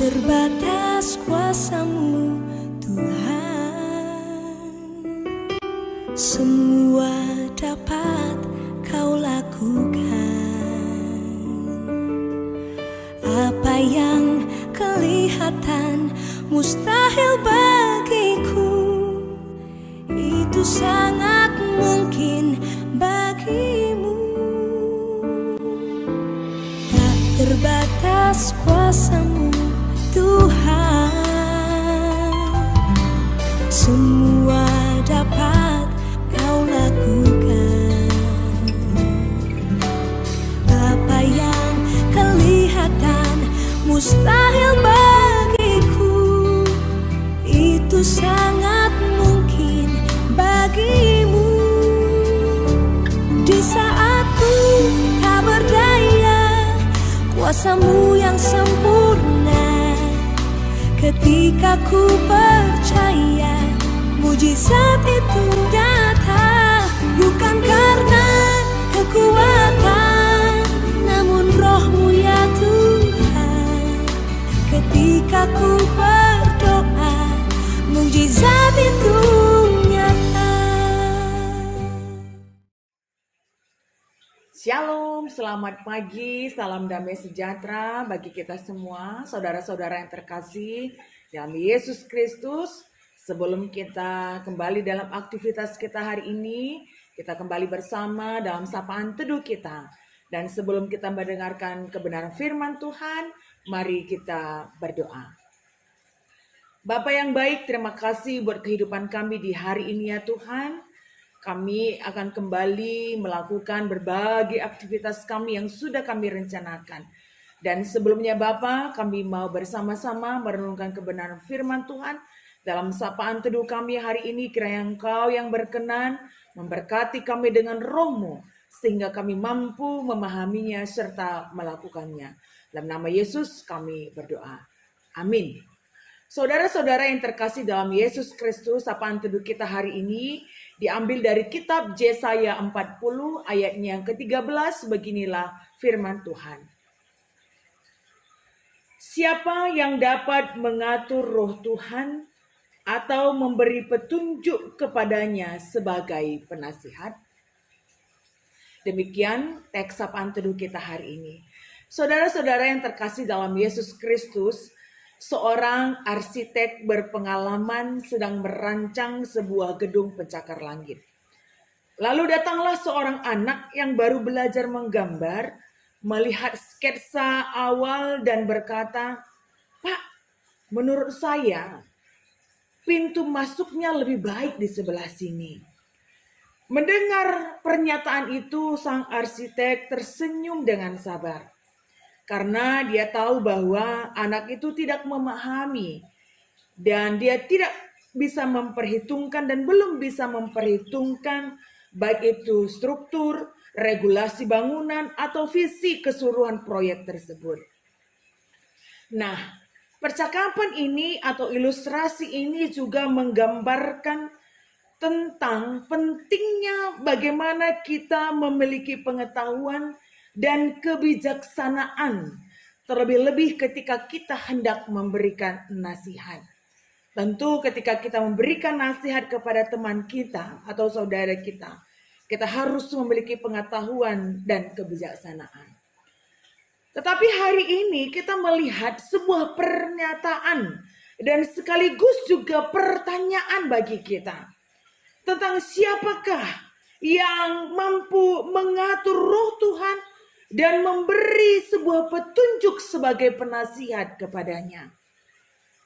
terbatas kuasa-Mu Tuhan, semua dapat Kau lakukan. Apa yang kelihatan mustahil bagiku, itu sangat mungkin bagimu. Tak terbatas kuasa-Mu Tuhan, semua dapat Kau lakukan. Apa yang kelihatan mustahil bagiku, itu sangat mungkin bagimu. Di saat ku tak berdaya, kuasa-Mu yang sempurna. Ketika ku percaya, mujizat itu datang. Bukan karena kekuatan, namun Roh-Mu ya Tuhan. Ketika ku berdoa, mujizat itu nyata. Shalom, selamat pagi, salam damai sejahtera bagi kita semua, saudara-saudara yang terkasih dalam Yesus Kristus. Sebelum kita kembali dalam aktivitas kita hari ini, kita kembali bersama dalam sapaan teduh kita. Dan sebelum kita mendengarkan kebenaran firman Tuhan, mari kita berdoa. Bapa yang baik, terima kasih buat kehidupan kami di hari ini ya Tuhan. Kami akan kembali melakukan berbagai aktivitas kami yang sudah kami rencanakan. Dan sebelumnya Bapa, kami mau bersama-sama merenungkan kebenaran firman Tuhan dalam sapaan teduh kami hari ini. Kiranya Engkau yang berkenan memberkati kami dengan Roh-Mu, sehingga kami mampu memahaminya serta melakukannya. Dalam nama Yesus kami berdoa. Amin. Saudara-saudara yang terkasih dalam Yesus Kristus, sapaan teduh kita hari ini diambil dari kitab Yesaya 40 ayatnya yang ke-13. Beginilah firman Tuhan. Siapa yang dapat mengatur roh Tuhan atau memberi petunjuk kepadanya sebagai penasihat? Demikian teks sapaan teduh kita hari ini. Saudara-saudara yang terkasih dalam Yesus Kristus, seorang arsitek berpengalaman sedang merancang sebuah gedung pencakar langit. Lalu datanglah seorang anak yang baru belajar menggambar, melihat sketsa awal dan berkata, "Pak, menurut saya pintu masuknya lebih baik di sebelah sini." Mendengar pernyataan itu, sang arsitek tersenyum dengan sabar. Karena dia tahu bahwa anak itu tidak memahami dan dia tidak bisa memperhitungkan dan belum bisa memperhitungkan baik itu struktur, regulasi bangunan atau visi keseluruhan proyek tersebut. Nah, percakapan ini atau ilustrasi ini juga menggambarkan tentang pentingnya bagaimana kita memiliki pengetahuan dan kebijaksanaan, terlebih-lebih ketika kita hendak memberikan nasihat. Tentu ketika kita memberikan nasihat kepada teman kita atau saudara kita harus memiliki pengetahuan dan kebijaksanaan. Tetapi hari ini kita melihat sebuah pernyataan dan sekaligus juga pertanyaan bagi kita tentang siapakah yang mampu mengatur roh Tuhan dan memberi sebuah petunjuk sebagai penasihat kepadanya.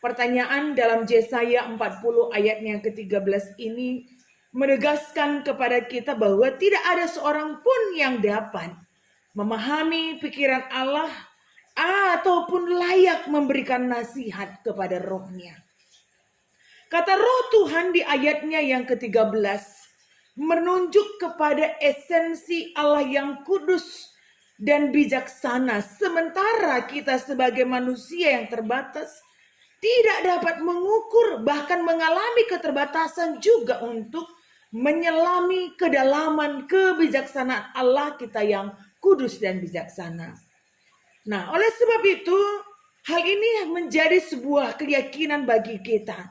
Pertanyaan dalam Yesaya 40 ayatnya yang ke-13 ini menegaskan kepada kita bahwa tidak ada seorang pun yang dapat memahami pikiran Allah ataupun layak memberikan nasihat kepada rohnya. Kata roh Tuhan di ayatnya yang ke-13 menunjuk kepada esensi Allah yang kudus dan bijaksana, sementara kita sebagai manusia yang terbatas tidak dapat mengukur, bahkan mengalami keterbatasan juga untuk menyelami kedalaman kebijaksanaan Allah kita yang kudus dan bijaksana. Nah, oleh sebab itu Hal ini menjadi sebuah keyakinan bagi kita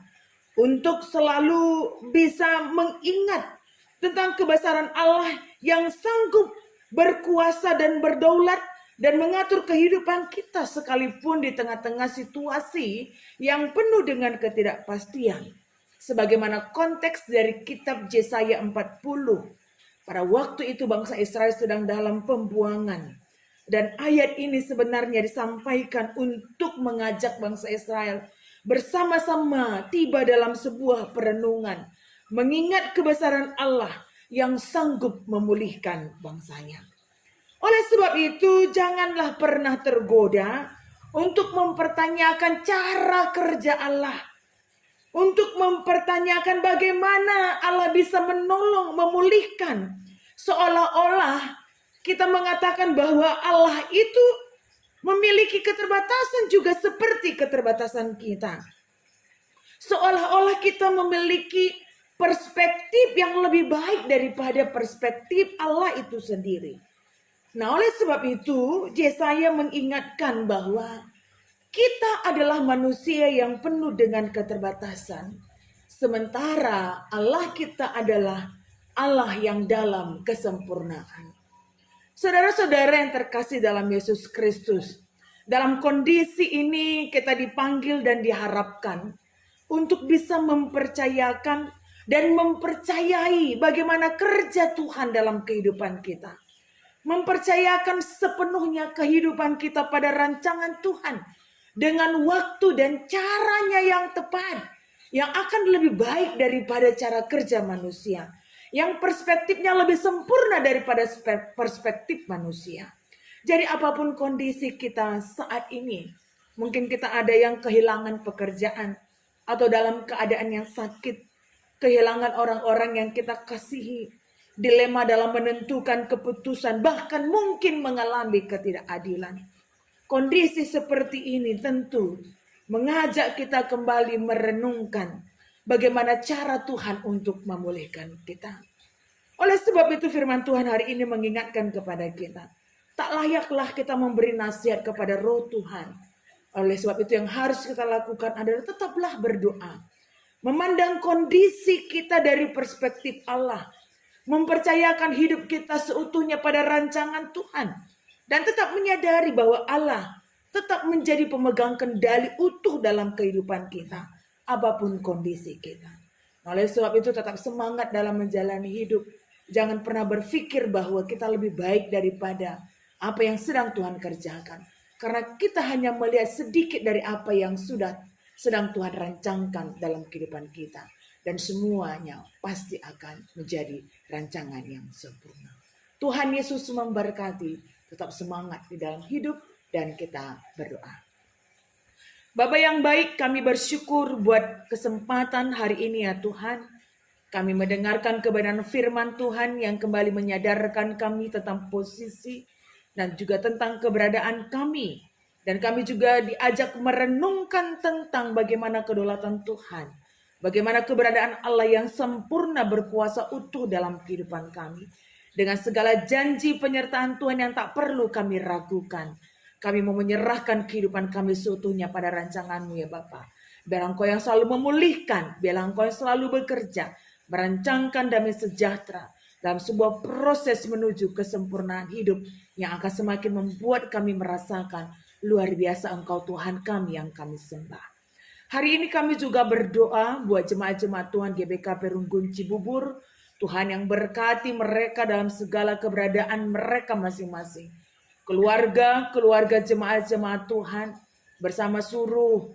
untuk selalu bisa mengingat tentang kebesaran Allah yang sanggup berkuasa dan berdaulat dan mengatur kehidupan kita sekalipun di tengah-tengah situasi yang penuh dengan ketidakpastian. Sebagaimana konteks dari kitab Yesaya 40. Pada waktu itu bangsa Israel sedang dalam pembuangan. Dan ayat ini sebenarnya disampaikan untuk mengajak bangsa Israel bersama-sama tiba dalam sebuah perenungan, mengingat kebesaran Allah yang sanggup memulihkan bangsanya. Oleh sebab itu, janganlah pernah tergoda untuk mempertanyakan cara kerja Allah, untuk mempertanyakan bagaimana Allah bisa menolong, memulihkan, seolah-olah kita mengatakan bahwa Allah itu memiliki keterbatasan juga seperti keterbatasan kita. Seolah-olah kita memiliki perspektif yang lebih baik daripada perspektif Allah itu sendiri. Nah, oleh sebab itu, Yesaya mengingatkan bahwa kita adalah manusia yang penuh dengan keterbatasan. Sementara Allah kita adalah Allah yang dalam kesempurnaan. Saudara-saudara yang terkasih dalam Yesus Kristus, dalam kondisi ini kita dipanggil dan diharapkan untuk bisa mempercayakan dan mempercayai bagaimana kerja Tuhan dalam kehidupan kita. Mempercayakan sepenuhnya kehidupan kita pada rancangan Tuhan dengan waktu dan caranya yang tepat, yang akan lebih baik daripada cara kerja manusia, yang perspektifnya lebih sempurna daripada perspektif manusia. Jadi apapun kondisi kita saat ini, mungkin kita ada yang kehilangan pekerjaan atau dalam keadaan yang sakit, kehilangan orang-orang yang kita kasihi, dilema dalam menentukan keputusan, bahkan mungkin mengalami ketidakadilan. Kondisi seperti ini tentu mengajak kita kembali merenungkan bagaimana cara Tuhan untuk memulihkan kita. Oleh sebab itu firman Tuhan hari ini mengingatkan kepada kita. Tak layaklah kita memberi nasihat kepada roh Tuhan. Oleh sebab itu yang harus kita lakukan adalah tetaplah berdoa. Memandang kondisi kita dari perspektif Allah. Mempercayakan hidup kita seutuhnya pada rancangan Tuhan. Dan tetap menyadari bahwa Allah tetap menjadi pemegang kendali utuh dalam kehidupan kita. Apapun kondisi kita. Oleh sebab itu tetap semangat dalam menjalani hidup. Jangan pernah berpikir bahwa kita lebih baik daripada apa yang sedang Tuhan kerjakan. Karena kita hanya melihat sedikit dari apa yang sedang Tuhan rancangkan dalam kehidupan kita. Dan semuanya pasti akan menjadi rancangan yang sempurna. Tuhan Yesus memberkati. Tetap semangat di dalam hidup dan kita berdoa. Bapa yang baik, kami bersyukur buat kesempatan hari ini ya Tuhan. Kami mendengarkan kebenaran firman Tuhan yang kembali menyadarkan kami tentang posisi dan juga tentang keberadaan kami. Dan kami juga diajak merenungkan tentang bagaimana kedaulatan Tuhan. Bagaimana keberadaan Allah yang sempurna berkuasa utuh dalam kehidupan kami. Dengan segala janji penyertaan Tuhan yang tak perlu kami ragukan. Kami mau menyerahkan kehidupan kami seutuhnya pada rancangan-Mu ya Bapa. Biar Engkau yang selalu memulihkan, biar Engkau yang selalu bekerja, merancangkan damai sejahtera dalam sebuah proses menuju kesempurnaan hidup yang akan semakin membuat kami merasakan luar biasa Engkau Tuhan kami yang kami sembah. Hari ini kami juga berdoa buat jemaat-jemaat Tuhan GBK Perunggun Cibubur, Tuhan yang berkati mereka dalam segala keberadaan mereka masing-masing. Keluarga jemaat-jemaat Tuhan bersama suruh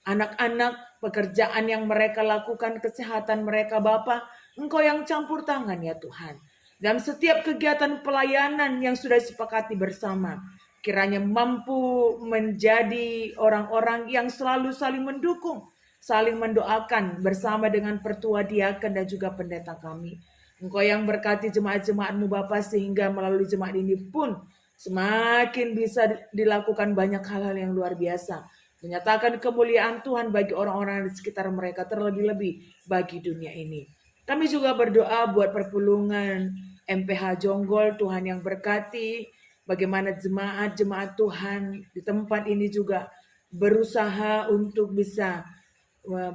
anak-anak, pekerjaan yang mereka lakukan, kesehatan mereka Bapa, Engkau yang campur tangan ya Tuhan. Dalam setiap kegiatan pelayanan yang sudah disepakati bersama, kiranya mampu menjadi orang-orang yang selalu saling mendukung, saling mendoakan bersama dengan pertua diaken dan juga pendeta kami. Engkau yang berkati jemaat-jemaat-Mu Bapa sehingga melalui jemaat ini pun semakin bisa dilakukan banyak hal-hal yang luar biasa. Menyatakan kemuliaan Tuhan bagi orang-orang di sekitar mereka, terlebih-lebih bagi dunia ini. Kami juga berdoa buat perpulungan MPH Jonggol, Tuhan yang berkati. Bagaimana jemaat-jemaat Tuhan di tempat ini juga berusaha untuk bisa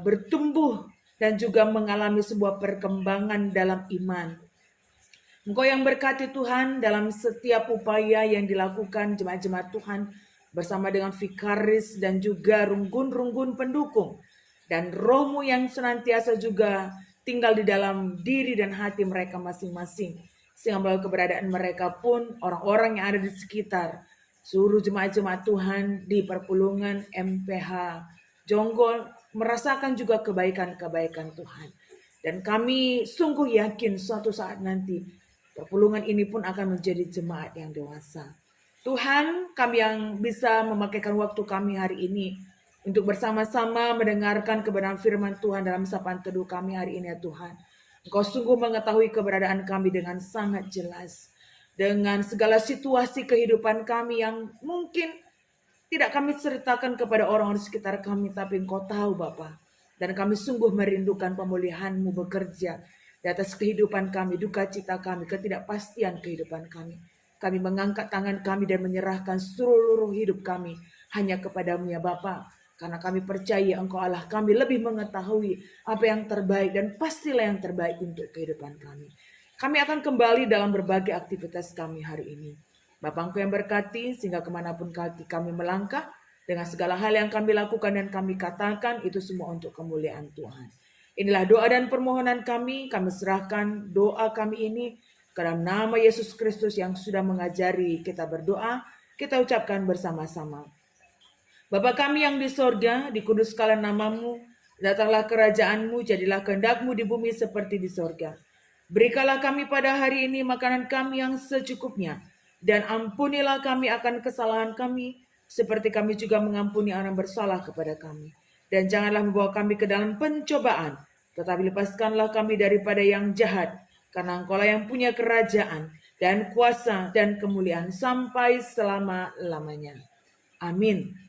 bertumbuh dan juga mengalami sebuah perkembangan dalam iman. Engkau yang berkati Tuhan dalam setiap upaya yang dilakukan jemaat-jemaat Tuhan bersama dengan Vikaris dan juga runggun-runggun pendukung. Dan roh-Mu yang senantiasa juga tinggal di dalam diri dan hati mereka masing-masing. Sehingga melalui keberadaan mereka pun orang-orang yang ada di sekitar seluruh jemaat-jemaat Tuhan di perpulungan MPH Jonggol merasakan juga kebaikan-kebaikan Tuhan. Dan kami sungguh yakin suatu saat nanti perpulungan ini pun akan menjadi jemaat yang dewasa. Tuhan, kami yang bisa memakaikan waktu kami hari ini untuk bersama-sama mendengarkan kebenaran firman Tuhan dalam sapaan teduh kami hari ini ya Tuhan. Engkau sungguh mengetahui keberadaan kami dengan sangat jelas. Dengan segala situasi kehidupan kami yang mungkin tidak kami ceritakan kepada orang di sekitar kami, tapi Engkau tahu Bapa. Dan kami sungguh merindukan pemulihan-Mu bekerja di atas kehidupan kami, duka cita kami, ketidakpastian kehidupan kami. Kami mengangkat tangan kami dan menyerahkan seluruh hidup kami hanya kepadamu ya Bapa. Karena kami percaya Engkau Allah kami lebih mengetahui apa yang terbaik dan pastilah yang terbaik untuk kehidupan kami. Kami akan kembali dalam berbagai aktivitas kami hari ini. Bapa Engkau yang berkati sehingga kemanapun kami melangkah dengan segala hal yang kami lakukan dan kami katakan itu semua untuk kemuliaan Tuhan. Inilah doa dan permohonan kami serahkan doa kami ini ke dalam nama Yesus Kristus yang sudah mengajari kita berdoa, kita ucapkan bersama-sama. Bapa kami yang di sorga, dikuduskanlah namamu, datanglah kerajaan-Mu, jadilah kehendak-Mu di bumi seperti di sorga. Berikanlah kami pada hari ini makanan kami yang secukupnya, dan ampunilah kami akan kesalahan kami, seperti kami juga mengampuni orang bersalah kepada kami. Dan janganlah membawa kami ke dalam pencobaan, tetapi lepaskanlah kami daripada yang jahat, karena Engkaulah yang punya kerajaan, dan kuasa, dan kemuliaan sampai selama-lamanya. Amin.